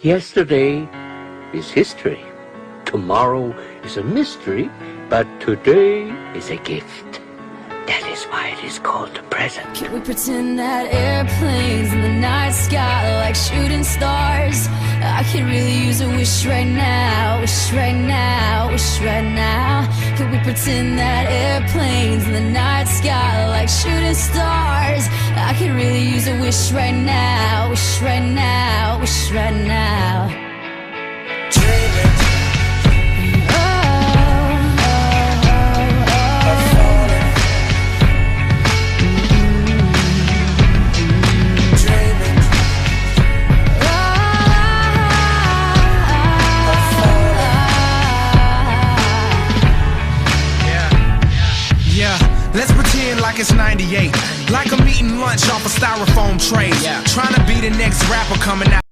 Yesterday is history. Tomorrow is a mystery, but today is a gift. That is why it is called a present. Can we pretend that airplanes in the night sky like shooting stars? I could really use a wish right now, wish right now, wish right now. Can we pretend that airplanes in the night sky like shooting stars? I could really use a wish right now, wish right now, wish right now. Dreaming. Let's pretend like it's 98, like I'm eating lunch off a styrofoam tray, trying to be the next rapper coming out.